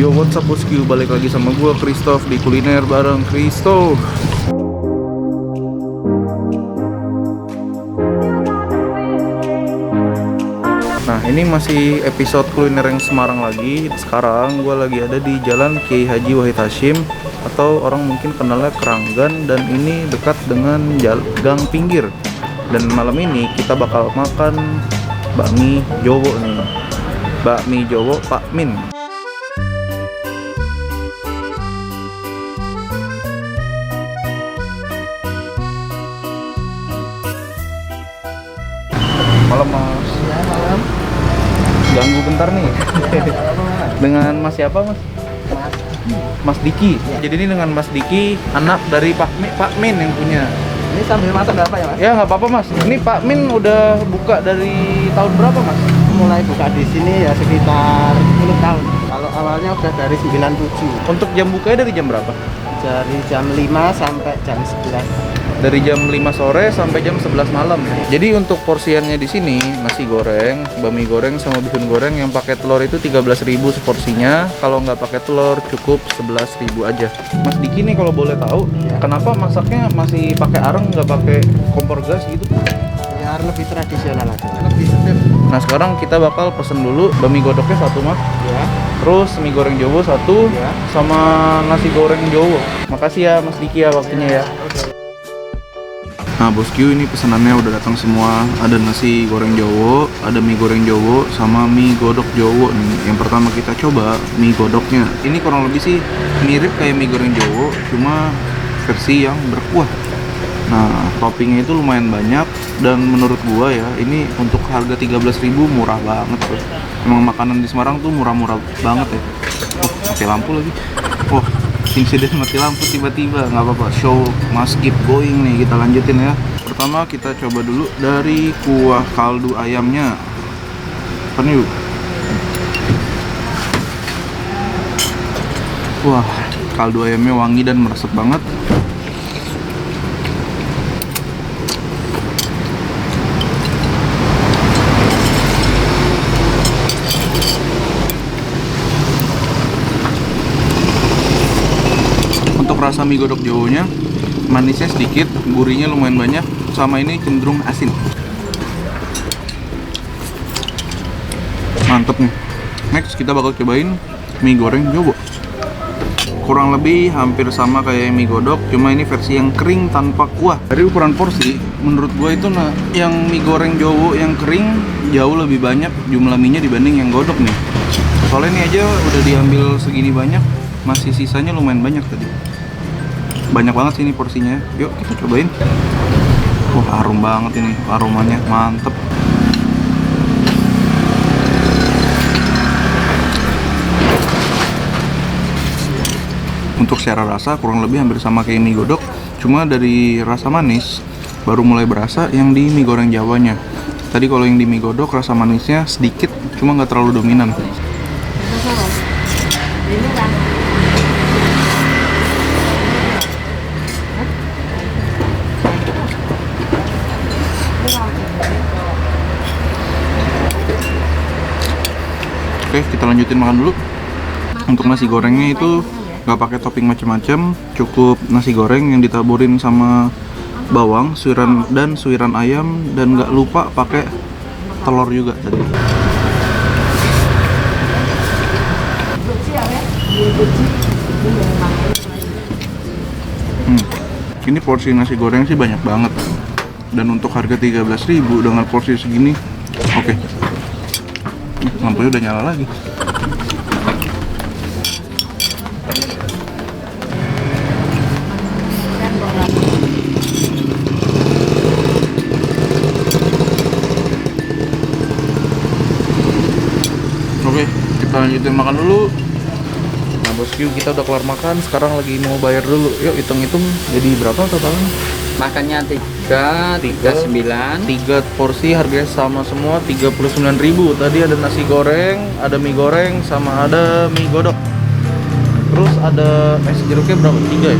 Yo, what's up bosku, balik lagi sama gua Christoph di kuliner bareng Christoph. Nah, ini masih episode kuliner yang Semarang lagi. Sekarang gua lagi ada di Jalan Kiai Haji Wahid Hasyim, atau orang mungkin kenalnya Keranggan, dan ini dekat dengan gang pinggir. Dan malam ini kita bakal makan bakmi Jowo nih. Bakmi Jowo Pak Min. Malam mas. Ya, malam. Ganggu bentar nih. Dengan mas siapa mas? Mas Diki. Ya. Jadi ini dengan Mas Diki, anak dari Pak Min yang punya. Ini sambil masak berapa ya, Mas? Ya nggak apa-apa mas. Ini Pak Min udah buka dari tahun berapa mas? Mulai buka di sini ya sekitar 10 tahun. Kalau awalnya udah dari 97. Untuk jam bukanya dari jam berapa? Dari jam 5 sampai jam 11. Dari jam 5 sore sampai jam 11 malam. Jadi untuk porsiannya di sini nasi goreng, bakmi goreng sama bihun goreng yang pakai telur itu 13.000 seporsinya. Kalau nggak pakai telur cukup 11.000 aja. Mas Diki nih kalau boleh tahu, Ya. kenapa masaknya masih pakai areng nggak pakai kompor gas gitu? Biar lebih tradisional aja. Lebih sedap. Nah sekarang kita bakal pesen dulu bakmi godoknya satu mas, Ya. terus mie goreng Jowo satu, Ya. sama nasi goreng Jowo. Makasih ya Mas Diki ya waktunya ya. Nah bosku, ini pesanannya udah datang semua. Ada nasi goreng Jowo, ada mie goreng Jowo, sama mie godok Jowo nih. Yang pertama kita coba mie godoknya. Ini kurang lebih sih mirip kayak mie goreng Jowo, cuma versi yang berkuah. Nah toppingnya itu lumayan banyak, dan menurut gua ya ini untuk harga 13.000 murah banget bos. Emang makanan di Semarang tuh murah-murah banget ya. Oh mati lampu lagi. Oh insiden mati lampu tiba-tiba, nggak apa-apa, show must keep going nih. Kita lanjutin ya. Pertama kita coba dulu dari kuah kaldu ayamnya. Kan yuk. Wah, kaldu ayamnya wangi dan meresap banget. Untuk rasa mie godok Jowonya, manisnya sedikit, gurihnya lumayan banyak, sama ini cenderung asin. Mantep nih. Next kita bakal cobain mie goreng Jowo. Kurang lebih hampir sama kayak mie godok, cuma ini versi yang kering tanpa kuah. Dari ukuran porsi, menurut gua itu yang mie goreng Jowo yang kering jauh lebih banyak jumlah mie-nya dibanding yang godok nih. Soalnya ini aja udah diambil segini banyak, masih sisanya lumayan banyak tadi. Banyak banget sih ini porsinya. Yuk kita cobain. Wah harum banget ini, aromanya mantep. Untuk secara rasa kurang lebih hampir sama kayak mie godok, cuma dari rasa manis baru mulai berasa yang di mie goreng Jawanya. Tadi kalau yang di mie godok rasa manisnya sedikit, cuma nggak terlalu dominan. Oke, kita lanjutin makan dulu. Untuk nasi gorengnya itu nggak pakai topping macam-macam, cukup nasi goreng yang ditaburin sama bawang, suiran ayam, dan nggak lupa pakai telur juga tadi. Ini porsi nasi goreng sih banyak banget, dan untuk harga 13.000 dengan porsi segini, oke. Lampunya udah nyala lagi. Oke, kita lanjutin makan dulu. Nah bosku, kita udah kelar makan, sekarang lagi mau bayar dulu. Yuk hitung-hitung jadi berapa totalnya? Makannya 3 porsi harganya sama semua 39.000. Tadi ada nasi goreng, ada mie goreng, sama ada mie godok. Terus ada es jeruknya berapa? 3 ya?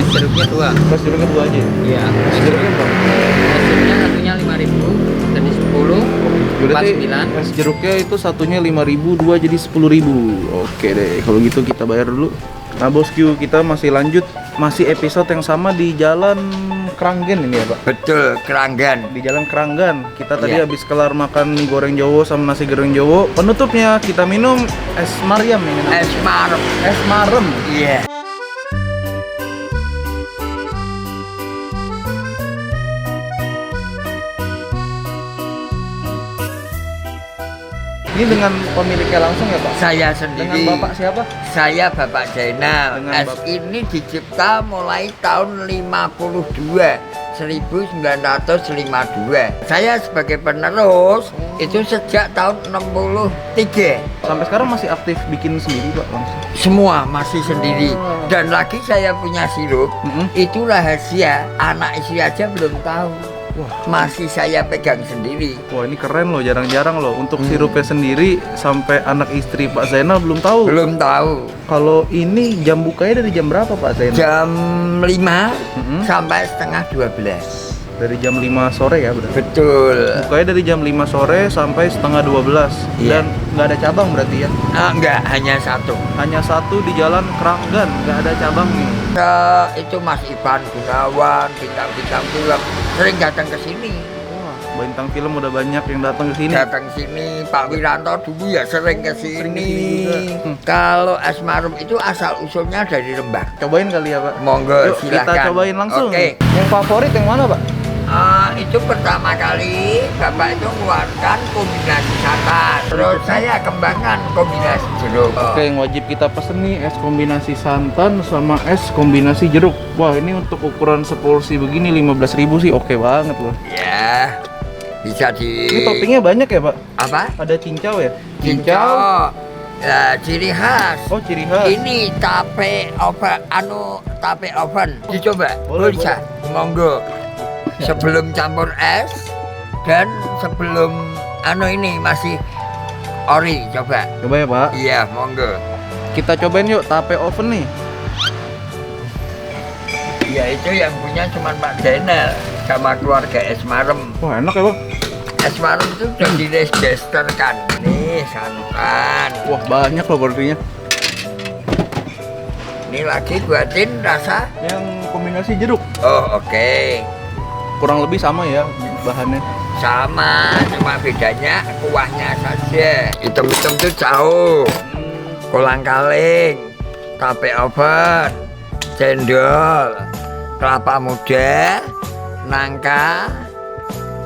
es jeruknya 2. Es jeruknya 2 aja ya? Iya. Es jeruknya berapa? Es jeruknya satunya 5.000, jadi 10. Berarti 49. es jeruknya itu satunya 5.000, dua jadi 10.000. Oke deh, kalau gitu kita bayar dulu. Nah bosku, kita masih lanjut, masih episode yang sama di Jalan Kranggen ini ya Pak. Betul, Keranggan. Di Jalan Keranggan. Kita tadi Iya. habis kelar makan mie goreng Jowo sama nasi goreng Jowo. Penutupnya kita minum es Mariam ini namanya. Es marem. Es marem. Iya. Ini dengan pemiliknya langsung ya Pak? Saya Dengan sendiri. Bapak siapa? Saya Bapak Zainal. Dengan Es Bapak- ini dicipta mulai tahun 52. 1952. Saya sebagai penerus itu sejak tahun 63. Sampai sekarang masih aktif bikin sendiri Pak langsung? Semua masih sendiri. Oh. Dan lagi saya punya sirup. Mm-mm. Itu rahasia. Anak istri aja belum tahu. Wah. Masih saya pegang sendiri. Wah ini keren loh, jarang-jarang loh untuk sirupnya sendiri sampai anak istri Pak Zainal belum tahu. Belum tahu. Kalau ini jam bukanya dari jam berapa Pak Zainal? Jam 5 Mm-mm. sampai setengah 12. Dari jam 5 sore ya berarti? Betul. Bukanya dari jam 5 sore sampai setengah 12. Iya. Dan nggak ada cabang berarti ya? Enggak, hanya satu. Hanya satu di Jalan Keranggan, nggak ada cabang nih. Itu Mas Ivan Gunawan, bintang-bintang film sering datang ke sini. Wah, bintang film udah banyak yang datang ke sini. Datang sini, Pak Wiranto dulu ya sering ke Sering sini. kesini juga. Kalau es marem itu asal usulnya dari Rembang. Cobain kali ya Pak? Monggo, Yuk, silakan. kita cobain langsung. Oke. Yang favorit yang mana Pak? Itu pertama kali Bapak itu mengeluarkan kombinasi santan. Terus saya kembangkan kombinasi jeruk. Oke, yang wajib kita pesen nih es kombinasi santan sama es kombinasi jeruk. Wah, ini untuk ukuran seporsi begini 15.000 sih oke banget loh. Ya, bisa di. Ini toppingnya banyak ya Pak? Apa? Ada cincau ya? Cincau. Ya, ciri khas. Oh, ciri khas. Ini tape oven, tape oven. Dicoba. Boleh, Bisa. Monggo. Sebelum campur es dan sebelum ini masih ori, coba. Coba ya Pak. Iya, monggo. Kita cobain yuk tape oven nih. Ya itu yang punya cuma Pak Zainal sama keluarga es marem. Wah, enak ya Pak. Es marem itu udah diregisterkan. Nih santan. Wah, banyak loh porsinya. Ini lagi buatin rasa. Yang kombinasi jeruk. Oh oke. Kurang lebih sama ya bahannya. Sama, cuma bedanya kuahnya saja. Hitam-hitam itu jauh. Kolang-kaling, tape oven, cendol, kelapa muda, nangka,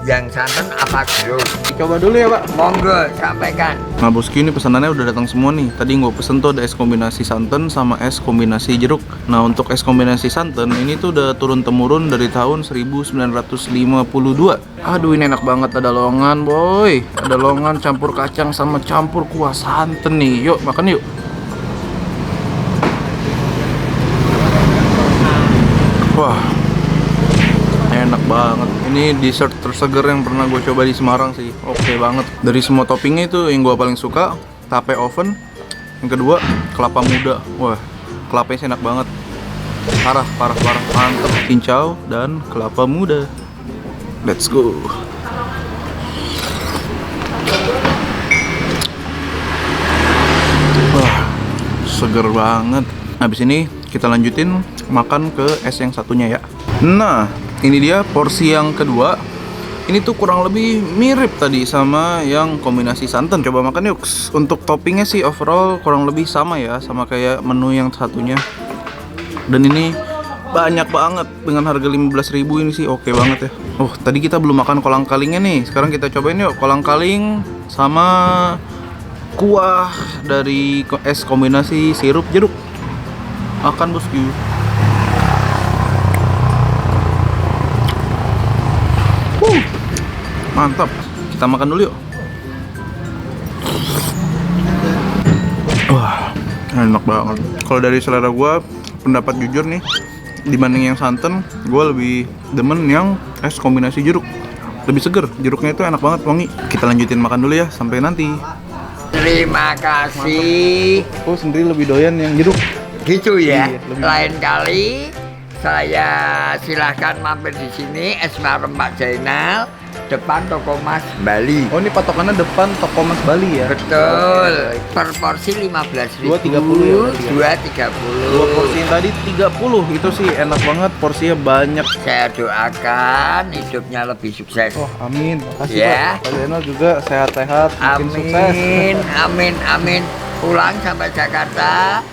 yang santan apa jeruk. Coba dulu ya Pak. Monggo, sampaikan. Nah bosku, ini pesanannya udah datang semua nih. Tadi gue pesen tuh ada es kombinasi santan sama es kombinasi jeruk. Nah untuk es kombinasi santan ini tuh udah turun-temurun dari tahun 1952. Aduh ini enak banget, ada longan boy. Ada longan campur kacang sama campur kuah santan nih. Yuk makan yuk. Wah enak banget. Ini dessert terseger yang pernah gue coba di Semarang sih. Oke banget. Dari semua toppingnya itu yang gue paling suka tape oven. Yang kedua kelapa muda. Wah kelapanya sih enak banget. Parah mantep. Cincau dan kelapa muda. Let's go. Wah seger banget. Habis ini kita lanjutin makan ke es yang satunya ya. Nah, ini dia porsi yang kedua. Ini tuh kurang lebih mirip tadi sama yang kombinasi santan. Coba makan yuk. Untuk toppingnya sih overall kurang lebih sama ya, sama kayak menu yang satunya. Dan ini banyak banget dengan harga 15.000 ini sih oke banget ya. Oh, tadi kita belum makan kolang kalingnya nih. Sekarang kita cobain yuk kolang kaling sama kuah dari es kombinasi sirup jeruk. Makan bosku. Mantap. Kita makan dulu yuk. Wah, enak banget. Kalau dari selera gua, pendapat jujur nih, dibanding yang santan, gua lebih demen yang es kombinasi jeruk. Lebih seger, jeruknya itu enak banget, wangi. Kita lanjutin makan dulu ya, sampai nanti. Terima kasih. Oh, sendiri lebih doyan yang jeruk. Gitu ya. Iya, lebih- Lain kali saya silahkan mampir di sini es marem Pak Jainal, depan toko Mas Bali. Oh, ini patokannya depan toko Mas Bali ya? Betul. Per porsi 15.000. 2.30 ya? 2.30. Dua porsi yang tadi 30, itu sih enak banget, porsinya banyak. Saya doakan hidupnya lebih sukses. Oh, amin. Makasih Ya. Pak. Pak Zainal juga sehat-sehat, makin sukses. Amin, amin, amin. Pulang sampai Jakarta,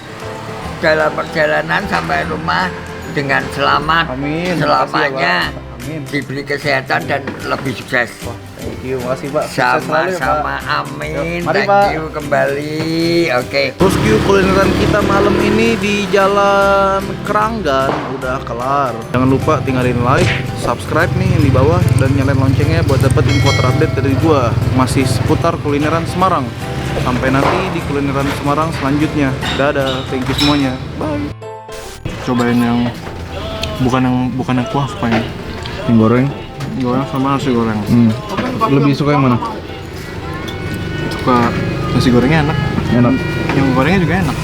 dalam perjalanan sampai rumah dengan selamat. Amin. Selamanya Makasih ya, Pak. Amin. diberi kesehatan dan lebih sukses. Thank you, makasih Pak. Sukses selalu ya, Pak. Sama-sama, amin. Yuk, mari, Thank Pak. you kembali. Oke. Bosku, kulineran kita malam ini di Jalan Keranggan udah kelar. Jangan lupa tinggalin like, subscribe nih yang di bawah dan nyalain loncengnya buat dapat info terupdate dari gua. Masih seputar kulineran Semarang. Sampai nanti di kulineran Semarang selanjutnya. Dadah, thank you semuanya. Bye. Cobain yang bukan yang kuah, supaya yang goreng. Goreng sama nasi goreng. Lebih suka yang mana? Suka nasi gorengnya enak. Enak. Yang gorengnya juga enak.